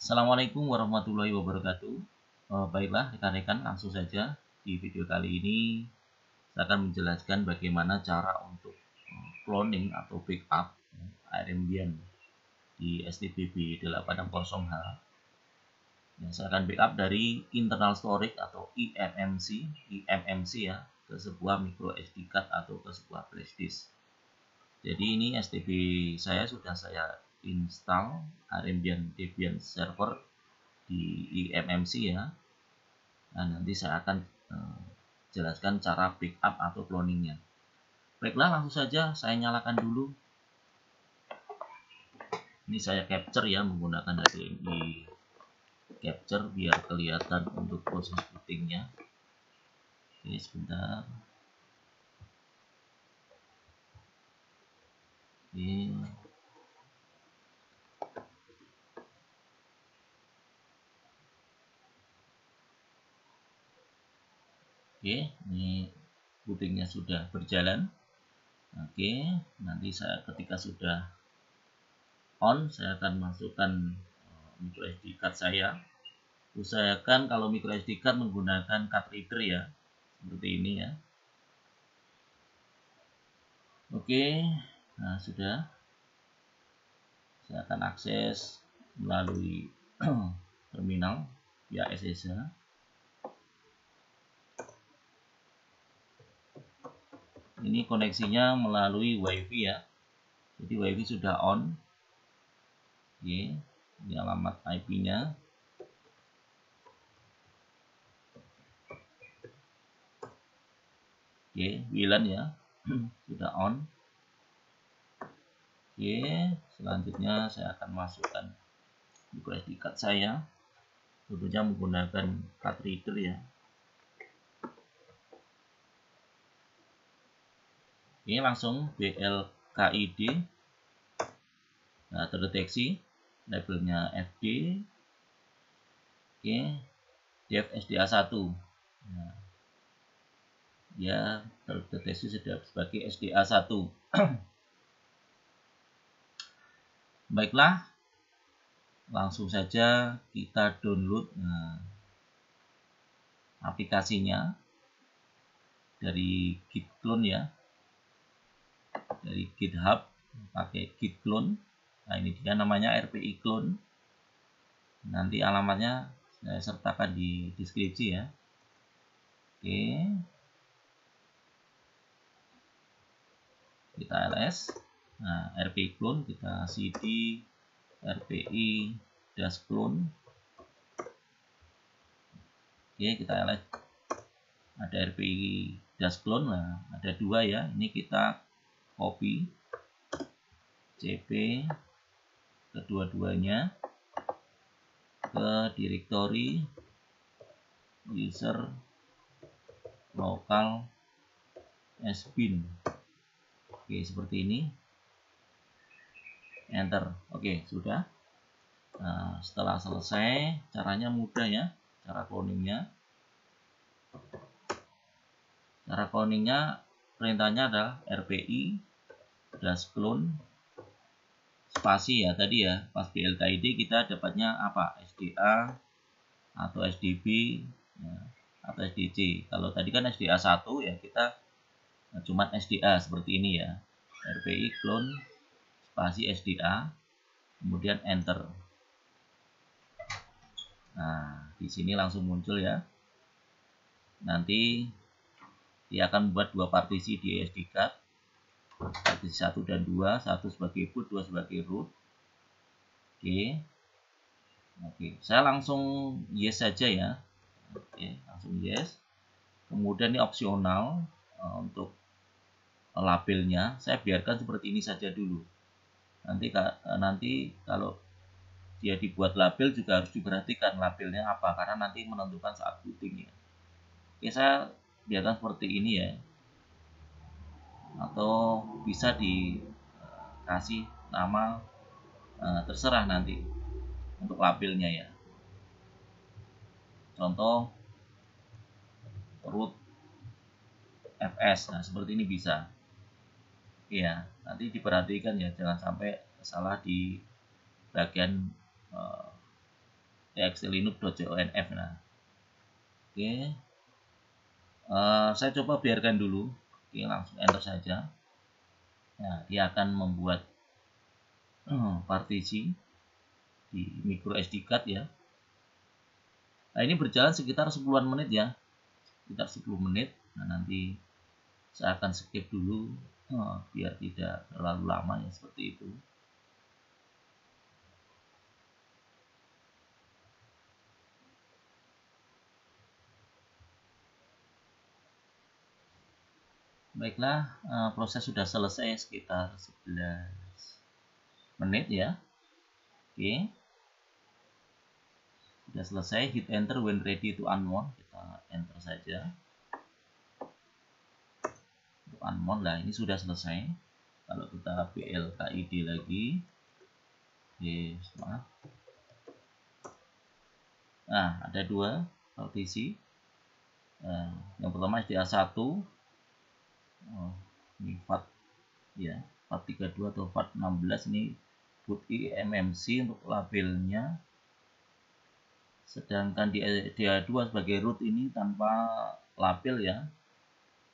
Assalamualaikum warahmatullahi wabarakatuh. Baiklah rekan-rekan, langsung saja di video kali ini saya akan menjelaskan bagaimana cara untuk cloning atau backup AR Ambient di STBB 860H. Saya akan backup dari internal storage atau eMMC ya, ke sebuah micro SD card atau ke sebuah flash disk. Jadi ini STB saya sudah saya install AR Ambient Debian server di eMMC ya. Nah, nanti saya akan jelaskan cara backup atau cloningnya. Baiklah, langsung saja saya nyalakan dulu. Ini saya capture ya menggunakan HDMI capture biar kelihatan untuk proses bootingnya. Oke, sebentar. Oke, ini bootingnya sudah berjalan. Oke, nanti saya ketika sudah on, saya akan masukkan micro SD card saya. Usahakan kalau micro SD card menggunakan card reader ya, seperti ini ya. Oke, nah sudah. Saya akan akses melalui terminal via SSH. Ini koneksinya melalui WiFi ya. Jadi WiFi sudah on. Oke, ini alamat IP-nya. Oke, WLAN ya. Sudah on. Oke, selanjutnya saya akan masukkan micro SD card saya. Tentunya menggunakan card reader ya. Oke, langsung BLKID. Nah, terdeteksi labelnya FD. Oke, def SDA1. Nah, dia terdeteksi sebagai SDA1. Baiklah, langsung saja kita download aplikasinya dari Git clone ya, dari GitHub pakai Git clone. Nah, ini dia namanya RPI clone. Nanti alamatnya saya sertakan di deskripsi ya. Oke, kita ls. Nah, RPI clone, kita cd RPI -clone. Oke, kita ls. Ada RPI -clone, nah ada dua ya. Ini kita copy cp kedua-duanya ke directory user local sbin. Oke, seperti ini. Enter. Oke, sudah. Nah, setelah selesai, caranya mudah ya, cara cloningnya. Cara cloningnya, perintahnya adalah RPI -clone spasi ya tadi ya, pas BLKID kita dapatnya apa? SDA atau SDB ya, atau SDC. Kalau tadi kan SDA1 ya, kita cuma SDA seperti ini ya. RPI clone spasi SDA, kemudian enter. Nah, di sini langsung muncul ya. Nanti dia akan membuat dua partisi di SD card. Partisi 1 dan 2, satu sebagai boot, 2 sebagai root. Oke. Oke, saya langsung yes saja ya. Oke, langsung yes. Kemudian ini opsional untuk labelnya, saya biarkan seperti ini saja dulu. Nanti kalau dia dibuat label juga harus diperhatikan labelnya apa, karena nanti menentukan saat booting ya. Oke, saya biarkan seperti ini ya, atau bisa dikasih nama terserah nanti untuk labelnya ya. Contoh root fs, nah seperti ini bisa. Iya, nanti diperhatikan ya, jangan sampai salah di bagian extlinux.conf. Nah, oke, saya coba biarkan dulu. Oke, langsung enter saja. Nah, dia akan membuat partisi di micro SD card ya. Nah, ini berjalan sekitar 10-an menit ya, sekitar 10 menit. Nah, nanti saya akan skip dulu biar tidak terlalu lama ya, seperti itu. Baiklah, proses sudah selesai sekitar 11 menit ya. Oke, sudah selesai. Hit enter when ready to unmount. Kita enter saja untuk unmount. Lah, ini sudah selesai. Kalau kita blkid lagi, maaf. Nah, ada dua partisi. Yang pertama SDA1, ini FAT ya, FAT32 atau FAT16, ini boot eMMC untuk labelnya. Sedangkan di SDA2 sebagai root ini tanpa label ya.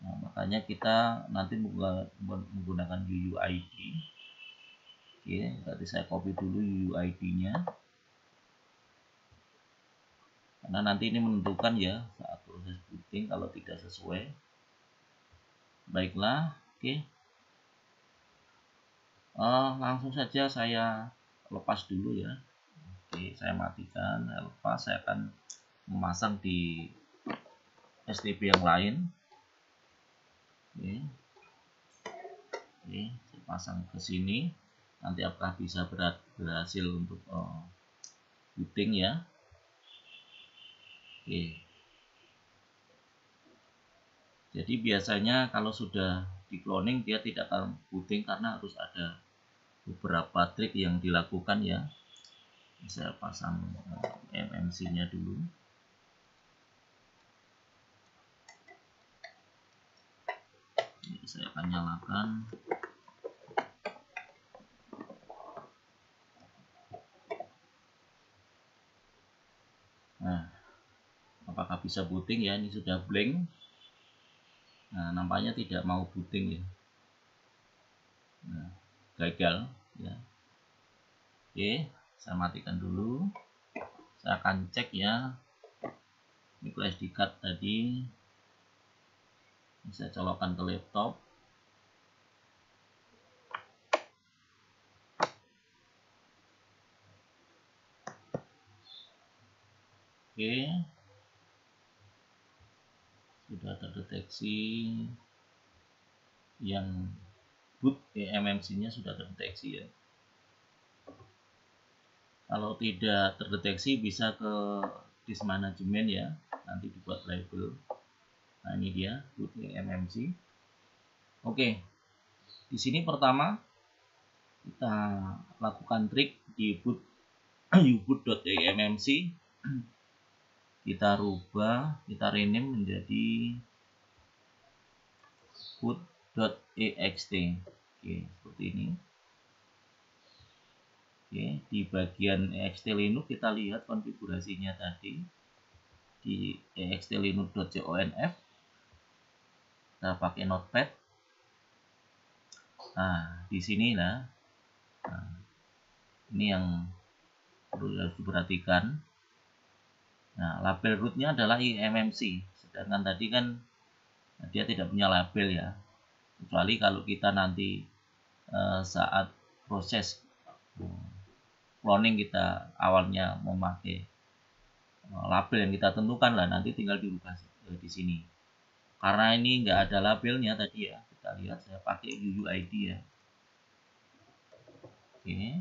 Nah, makanya kita nanti menggunakan UUID. Oke, berarti saya copy dulu UUID-nya. Karena nanti ini menentukan ya saat proses booting kalau tidak sesuai. Baiklah, oke. Langsung saja saya lepas dulu ya. Oke, saya matikan, saya lepas. Saya akan memasang di STB yang lain. Oke, saya pasang ke sini. Nanti apakah bisa berhasil untuk booting ya. Oke. Jadi biasanya kalau sudah di cloning dia tidak akan booting karena harus ada beberapa trik yang dilakukan ya. Saya pasang MMC-nya dulu. Ini saya akan nyalakan. Nah, apakah bisa booting ya? Ini sudah blank. Nah, nampaknya tidak mau booting ya. Nah, gagal ya. Oke, saya matikan dulu. Saya akan cek ya micro SD card tadi. Saya colokkan ke laptop. Oke, sudah terdeteksi yang boot eMMC-nya sudah terdeteksi ya. Kalau tidak terdeteksi bisa ke disk manajemen ya, nanti dibuat label. Nah, ini dia boot eMMC. Oke, di sini pertama kita lakukan trik di boot uboot.eMMC. Kita rubah, kita rename menjadi boot.ext. Oke, seperti ini. Oke, di bagian extlinux kita lihat konfigurasinya tadi di extlinux.conf. Kita pakai notepad. Nah, di sini lah. Nah, ini yang perlu diperhatikan. Nah, label rootnya adalah eMMC, sedangkan tadi kan dia tidak punya label ya, kecuali kalau kita nanti saat proses cloning kita awalnya memakai label yang kita tentukan lah, nanti tinggal dirubah di sini. Karena ini nggak ada labelnya tadi ya, kita lihat saya pakai UUID ya. Oke,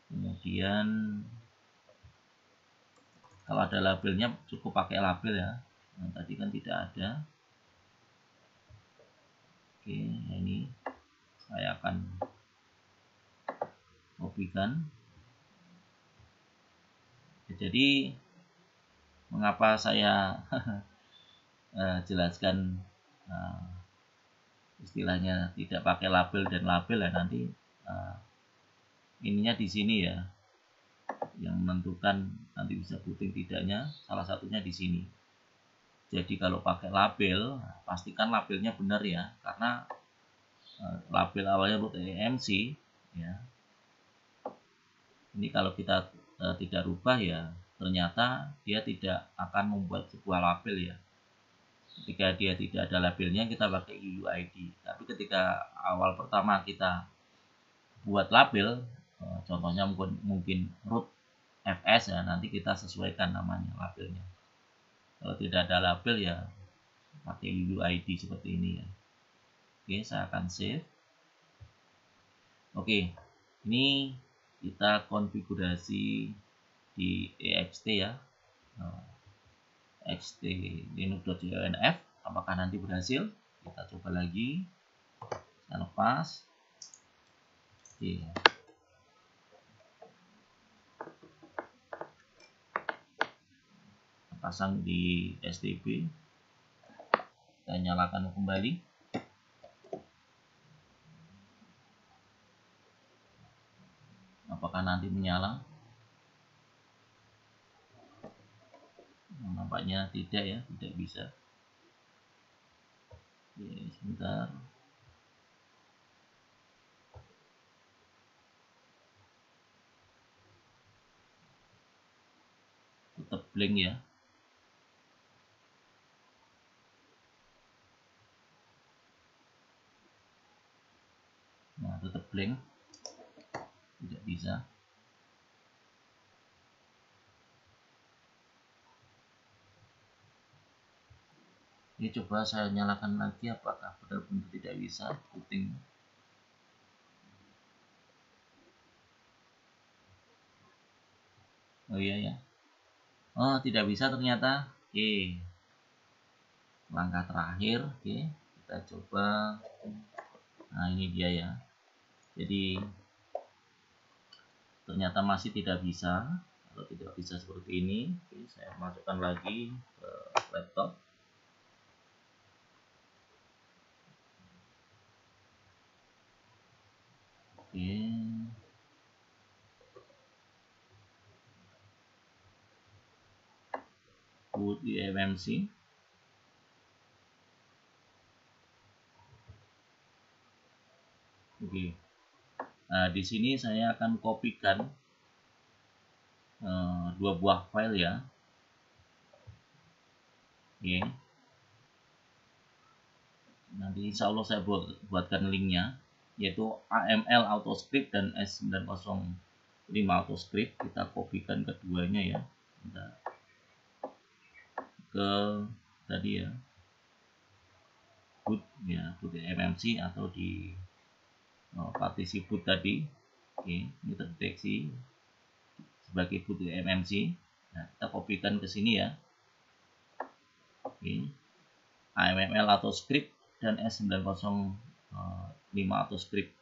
kemudian kalau ada labelnya cukup pakai label ya. Nah, tadi kan tidak ada. Oke, ini saya akan kopikan. Jadi mengapa saya jelaskan istilahnya tidak pakai label dan label ya, nanti ininya di sini ya. yang menentukan nanti bisa booting tidaknya salah satunya di sini. Jadi kalau pakai label, pastikan labelnya benar ya, karena label awalnya root EMC ya. Ini kalau kita tidak rubah ya, ternyata dia tidak akan membuat sebuah label ya. Ketika dia tidak ada labelnya, kita pakai UUID. Tapi ketika awal pertama kita buat label, contohnya mungkin root FS ya, nanti kita sesuaikan namanya labelnya. Kalau tidak ada label ya pakai UUID seperti ini ya. Oke, saya akan save. Oke, ini kita konfigurasi di ext ya, ext linux.conf. Apakah nanti berhasil? Kita coba lagi. Saya lepas. Oke. Pasang di STB, kita nyalakan kembali. Apakah nanti menyala? Nampaknya tidak ya, tidak bisa. Oke, sebentar. Tetap blank ya. Nah, tetap blank, tidak bisa. Ini coba saya nyalakan lagi, apakah benar-benar tidak bisa booting. Oh iya ya. Oh, tidak bisa ternyata. Oke. Langkah terakhir, oke. Kita coba. Nah, ini dia ya. Jadi ternyata masih tidak bisa. Kalau tidak bisa seperti ini, oke, saya masukkan lagi ke laptop. Oke. Boot di MMC. Oke. Nah, di sini saya akan kopikan dua buah file ya. Oke. Nanti insya Allah saya buatkan linknya, yaitu AML AutoScript dan S905 AutoScript. Kita kopikan keduanya ya. Kita ke tadi ya, boot ya, boot MMC atau di partisi boot tadi. Oke, ini terdeteksi sebagai boot MMC. Nah, kita kopikan ke sini ya. Oke, AML AutoScript dan S905 AutoScript.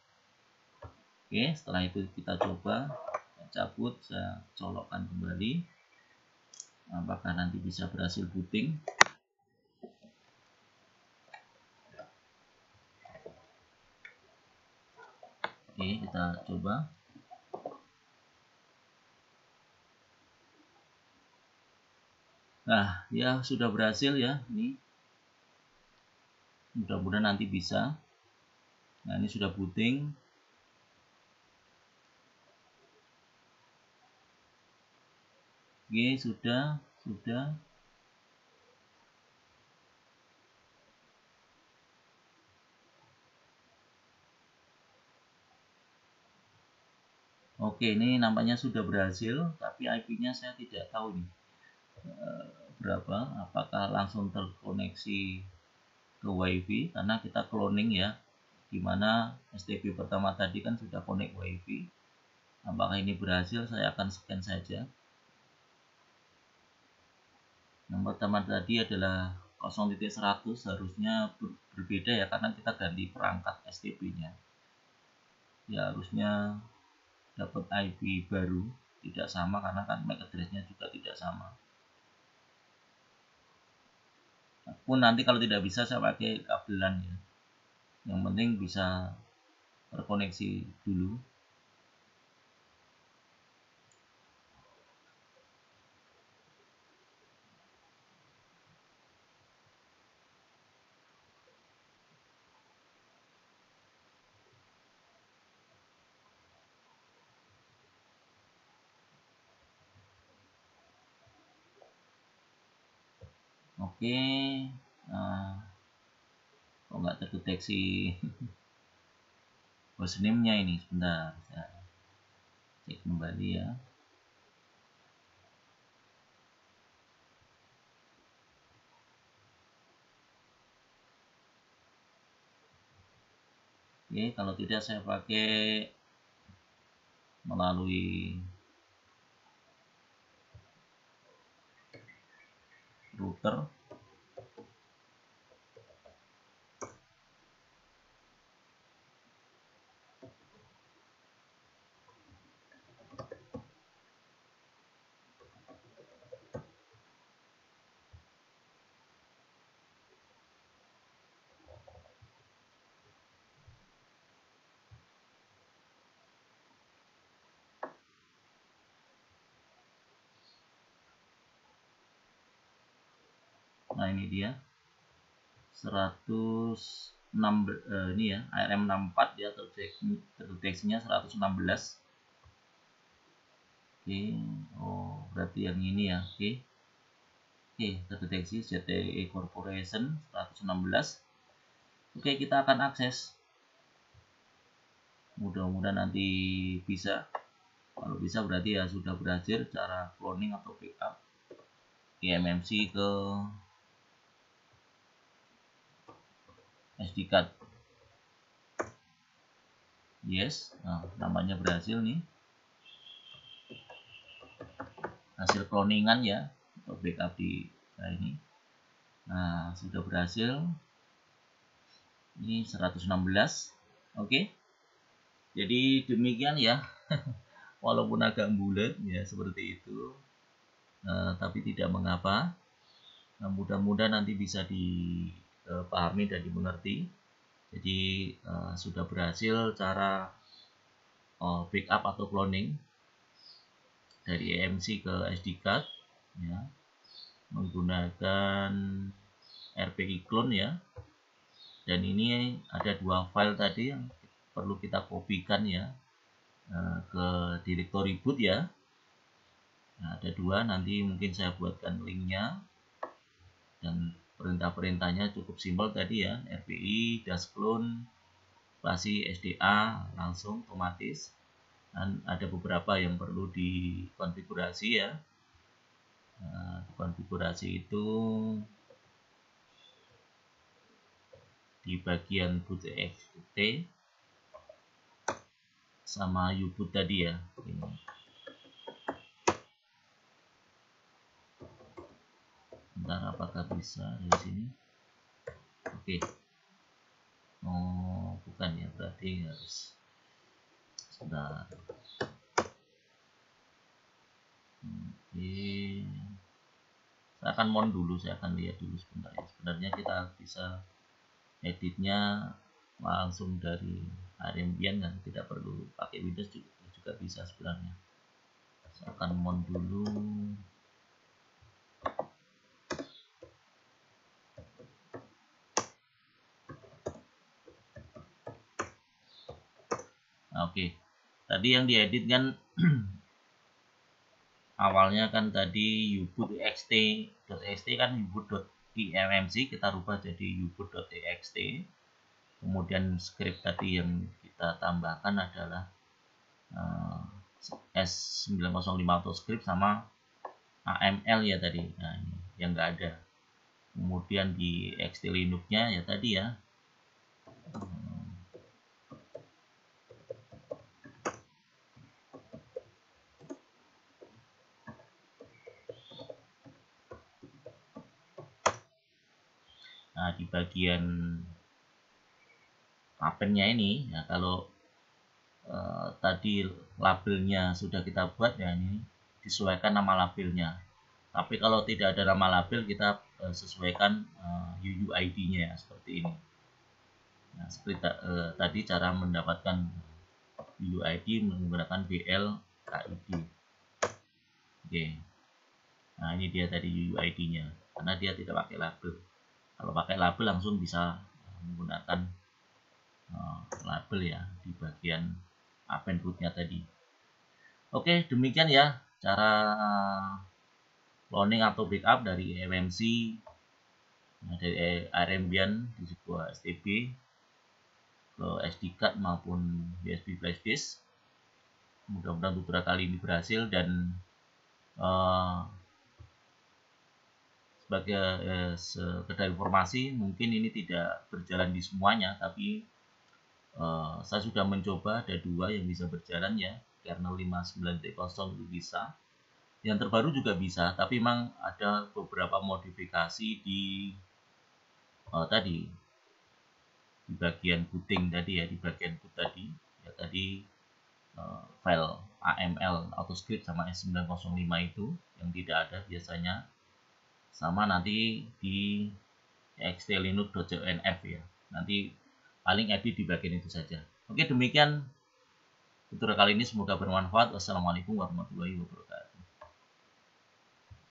Oke, setelah itu kita coba cabut, saya colokkan kembali. Apakah nanti bisa berhasil booting? Oke, kita coba. Nah, ya sudah berhasil ya. Ini mudah-mudahan nanti bisa. Nah, ini sudah booting. Oke, sudah. Oke, ini nampaknya sudah berhasil, tapi IP-nya saya tidak tahu nih berapa. Apakah langsung terkoneksi ke WiFi, karena kita cloning ya, dimana STB pertama tadi kan sudah connect WiFi. Apakah ini berhasil? Saya akan scan saja. Yang pertama tadi adalah 0.100, harusnya berbeda ya, karena kita ganti perangkat STB-nya. Ya harusnya dapat IP baru, tidak sama karena kan MAC address-nya juga tidak sama. Pun nanti kalau tidak bisa saya pakai kabelan ya. Yang penting bisa terkoneksi dulu. Oke, kok nggak terdeteksi hostname-nya ini. Sebentar, saya cek kembali ya. Oke, kalau tidak saya pakai melalui router. Nah, ini dia 106 ini ya, ARM64 ya, terdeteksinya 116. Oke, oh berarti yang ini ya. Oke, terdeteksi ZTE Corporation 116. Oke, kita akan akses. Mudah-mudahan nanti bisa. Kalau bisa berarti ya sudah berhasil cara cloning atau backup eMMC ke SD card. Yes, nah, namanya berhasil nih. Hasil cloningan ya untuk backup di ini. Nah, sudah berhasil. Ini 116. Oke. Jadi demikian ya. Walaupun agak bulat ya seperti itu. Tapi tidak mengapa. Nah, mudah-mudahan nanti bisa dipahami dan dimengerti. Jadi sudah berhasil cara backup atau cloning dari eMMC ke SD card ya, menggunakan RPI clone ya. Dan ini ada dua file tadi yang perlu kita kopikan ya ke directory boot ya. Nah, ada dua, nanti mungkin saya buatkan linknya. Dan perintah-perintahnya cukup simpel tadi ya, RPI -clone spasi SDA langsung otomatis. Dan ada beberapa yang perlu dikonfigurasi ya. Nah, konfigurasi itu di bagian boot.exe sama uboot tadi ya. Ini. Bentar, apakah bisa dari sini? Oke. Oh, bukan ya, berarti harus sebentar. Oke. Saya akan mon dulu, saya akan lihat dulu sebentar ya. Sebenarnya kita bisa editnya langsung dari Debian kan, tidak perlu pakai Windows juga bisa sebenarnya. Saya akan mon dulu. Oke. Tadi yang diedit kan awalnya kan tadi uboot.txt kan uboot.eMMC, kita rubah jadi uboot.txt. Kemudian script tadi yang kita tambahkan adalah S905 auto script sama AML ya tadi. Nah, ini yang enggak ada. Kemudian di XT Linux-nya ya tadi ya. Nah, di bagian append-nya ini ya, kalau tadi labelnya sudah kita buat ya, ini disesuaikan nama labelnya. Tapi kalau tidak ada nama label, kita sesuaikan UUID-nya ya, seperti ini. Nah, seperti tadi cara mendapatkan UUID menggunakan BLKID. Oke. Nah, ini dia tadi UUID-nya, karena dia tidak pakai label. Kalau pakai label langsung bisa menggunakan label ya di bagian append boot-nya tadi. Oke, demikian ya cara cloning atau backup dari eMMC Nah, dari ARMBian di sebuah STB ke SD card maupun USB flash disk. Mudah-mudahan tutorial kali ini berhasil, dan sebagai sekedar informasi, mungkin ini tidak berjalan di semuanya, tapi saya sudah mencoba, ada 2 yang bisa berjalan ya, kernel 59.0 itu bisa, yang terbaru juga bisa, tapi memang ada beberapa modifikasi di di bagian booting tadi ya, di bagian boot tadi ya, tadi file AML AutoScript sama S905 itu yang tidak ada biasanya, sama nanti di xtlinux.conf ya, nanti paling edit di bagian itu saja. Oke, demikian tutorial kali ini, semoga bermanfaat. Wassalamualaikum warahmatullahi wabarakatuh.